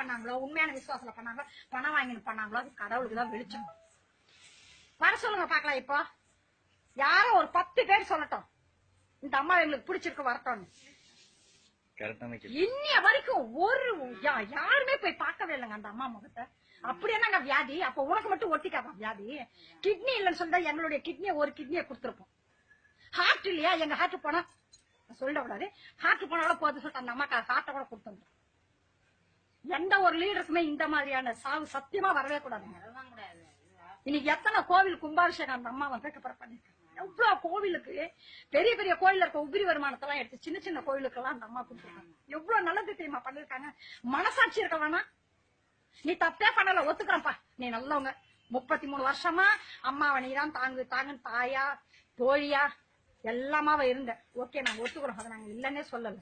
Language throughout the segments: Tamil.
பண்ணாங்களோ, உண்மையான விசுவாசத்துல பண்ணாங்களோ, பணம் வாங்கிட்டு பண்ணாங்களோ, அது கடவுளுக்குதான் வெளிச்சம். வர சொல்லுங்க பாக்கலாம். இப்போ யாரோ ஒரு 10 பேர் சொல்லட்டும், இந்த அம்மா எங்களுக்கு பிடிச்சிருக்கு வரட்டும். இன்னைய வரைக்கும் ஒரு யாருமே போய் பார்க்கவே இல்லைங்க அந்த அம்மா முகத்தை. அப்படி என்னங்க வியாதி? அப்ப உனக்கு மட்டும் ஒட்டிக்காதா வியாதி? கிட்னி இல்லைன்னு சொல்லிட்டா எங்களுடைய கிட்னியை ஒரு கிட்னியை கொடுத்துருப்போம். ஹார்ட் இல்லையா? எங்க ஹார்ட் போனா சொல்லக்கூடாது, ஹார்ட் போனாலும் போது சொல்லிட்டு அந்த அம்மாக்கு ஹார்ட்டை கூட கொடுத்துருந்தோம். எந்த ஒரு லீடருக்குமே இந்த மாதிரியான சாவு சத்தியமா வரவே கூடாதுங்க. இன்னைக்கு எத்தனை கோவில் கும்பாபிஷேகம் அந்த அம்மா வந்து பண்ணிருக்காங்க. எவ்வளவு கோவிலுக்கு, பெரிய பெரிய கோயில இருக்க உபரி வருமானத்தை எல்லாம் எடுத்து சின்ன சின்ன கோயிலுக்கு எல்லாம் அந்த அம்மா கொடுத்துருக்காங்க. எவ்வளவு நல்லது தெரியுமா பண்ணிருக்காங்க. மனசாட்சி இருக்க வேணா? நீ தப்பே பண்ணல, ஒத்துக்கிறப்பா, நீ நல்லவங்க. 33 வருஷமா அம்மாவை நீதான் தாங்குன்னு தாயா தோழியா எல்லாமாவ இருந்த. ஓகே, நாங்க ஒத்துக்கிறோம், அதை நாங்க இல்லன்னே சொல்லல.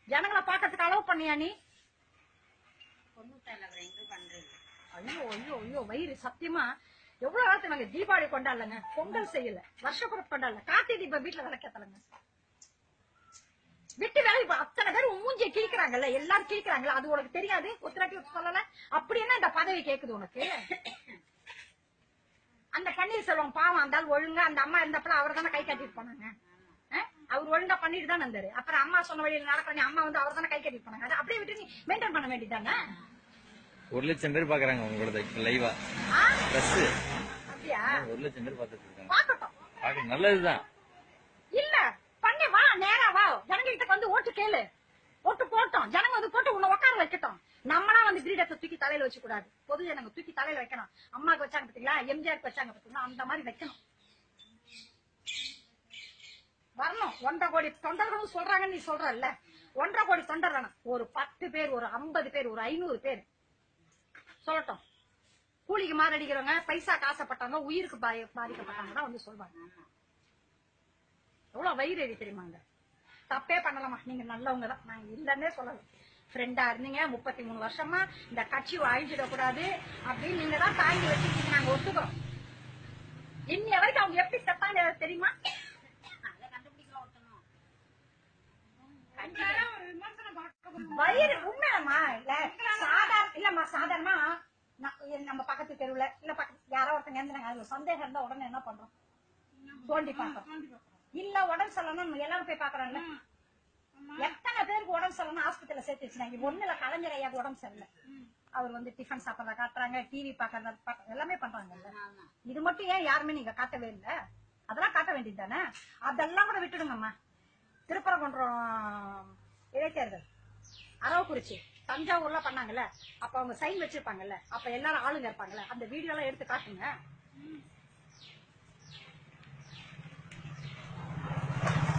ஜனங்களை பாக்கிறதுக்கு அளவு பண்ணியா நீ? ஐயோ ஐயோ ஐயோ வயிறு சத்தியமா எவ்வளவு காலத்து நாங்க தீபாவளி கொண்டாடலங்க, பொங்கல் செய்யல, வருஷப்பிறப்பு கொண்டாடல, கார்த்திகை தீபம் வீட்டுல விளக்கத்தலங்க. விட்டு வேலை அத்தனை பேர் மூஞ்சியை கிழிக்கிறாங்கல்ல, எல்லாரும் கிழிக்கிறாங்கல்ல, அது உனக்கு தெரியாது? ஒத்துராட்டி சொல்லல. அப்படி என்ன இந்த பதவி கேக்குது உனக்கு? அந்த பன்னீர்செல்வம் பாவம் இருந்தாலும் ஒழுங்கா அந்த அம்மா இருந்தப்பல அவர் தானே கை காட்டிட்டு போனாங்க. அவர் ஒழுங்கா பண்ணிட்டு தான் இருந்தாரு. அப்புறம் அம்மா சொன்ன வழியில் நடக்கிற அம்மா வந்து அவர் தானே கை காட்டிட்டு போனாங்க. அதை அப்படியே விட்டு நீ மெயின்டைன் பண்ண வேண்டியதானே? 1 லட்சம் பேர் பாக்குறாங்க உங்களோட லைவா. அப்படியா? 1 லட்சம் பேர் பாத்துட்டு இருக்காங்க. பாக்கட்டும், நல்லதுதான். இல்ல பண்ணி வா, நேரா வா, ஜனங்கிட்ட வந்து ஓட்டு கேளு, ஓட்டு போட்டோம், ஜனங்க வந்து போட்டு உன்னை உட்கார வைக்கட்டும். நம்மளா வந்து கிரீடத்தை தூக்கி தலையில வச்சு கூடாது, பொது ஜனங்க தூக்கி தலையில வைக்கணும். அம்மாக்கு வச்சாங்க பாத்தீங்களா, எம்ஜிஆருக்கு வச்சாங்க பாத்தீங்களா, அந்த மாதிரி வைக்கணும். வரணும். 1.5 கோடி தொண்டர்களும் சொல்றாங்கன்னு நீ சொல்றல்ல, 1.5 கோடி தொண்டர் வேணும். ஒரு 10 பேர், ஒரு 50 பேர், ஒரு 500 பேர் சொல்லட்டும். கூலிக்கு மாரடிக்கிறவங்க, பைசா காசப்பட்டவங்க, உயிருக்கு பாதிக்கப்பட்டவங்க வந்து சொல்வாங்க. எவ்வளவு வயிறு எரி தெரியுமாங்க? தப்பே பண்ணலாமா? நீங்க நல்லவங்க தான், நாங்க இல்லன்னே சொல்லல. ஃப்ரெண்டா இருந்தீங்க 33 வருஷமா, இந்த கட்சி அழிஞ்சிடக்கூடாது அப்படின்னு நீங்க தான் தாங்கி வச்சுக்கிட்டு நாங்க ஒத்துக்கிறோம். இன்னைய வரைக்கும் அவங்க எப்படி செத்தாங்க தெரியுமா? வயிறு உண்மையாமா? இல்ல இல்லம்மா, சாதாரணமா நம்ம பக்கத்து தெருவுல இல்ல யாரோ ஒருத்தங்க இருந்தாங்க, அது சந்தேகம் இருந்தா உடனே என்ன பண்றோம்? தோண்டி பாக்கிறோம். இல்ல உடம்பு சொல்லணும் எல்லாரும் போய் பாக்குறாங்க. எத்தனை பேருக்கு உடம்பு சொல்லணும் ஆஸ்பத்திரியில சேர்த்து வச்சுனாங்க. ஒண்ணுல கலைஞர் ஐயாவுக்கு உடம்பு சரியில்லை, அவர் வந்து டிஃபன் சாப்பிடறத காட்டுறாங்க, டிவி பாக்குறத எல்லாமே பண்றாங்கல்ல. இது மட்டும் ஏன் யாருமே நீங்க காட்டவே இல்லை? அதெல்லாம் காட்ட வேண்டியது தானே? அதெல்லாம் கூட விட்டுடுங்கம்மா. திருப்பரங்குன்றம் இடைத்தேர்தல், அரவக்குறிச்சி, தஞ்சாவூர்ல பண்ணாங்கல்ல, அப்ப அவங்க சைன் வச்சிருப்பாங்கல்ல, அப்ப எல்லாரும் ஆளுங்க இருப்பாங்கல்ல, அந்த வீடியோ எல்லாம் எடுத்து காட்டுங்க.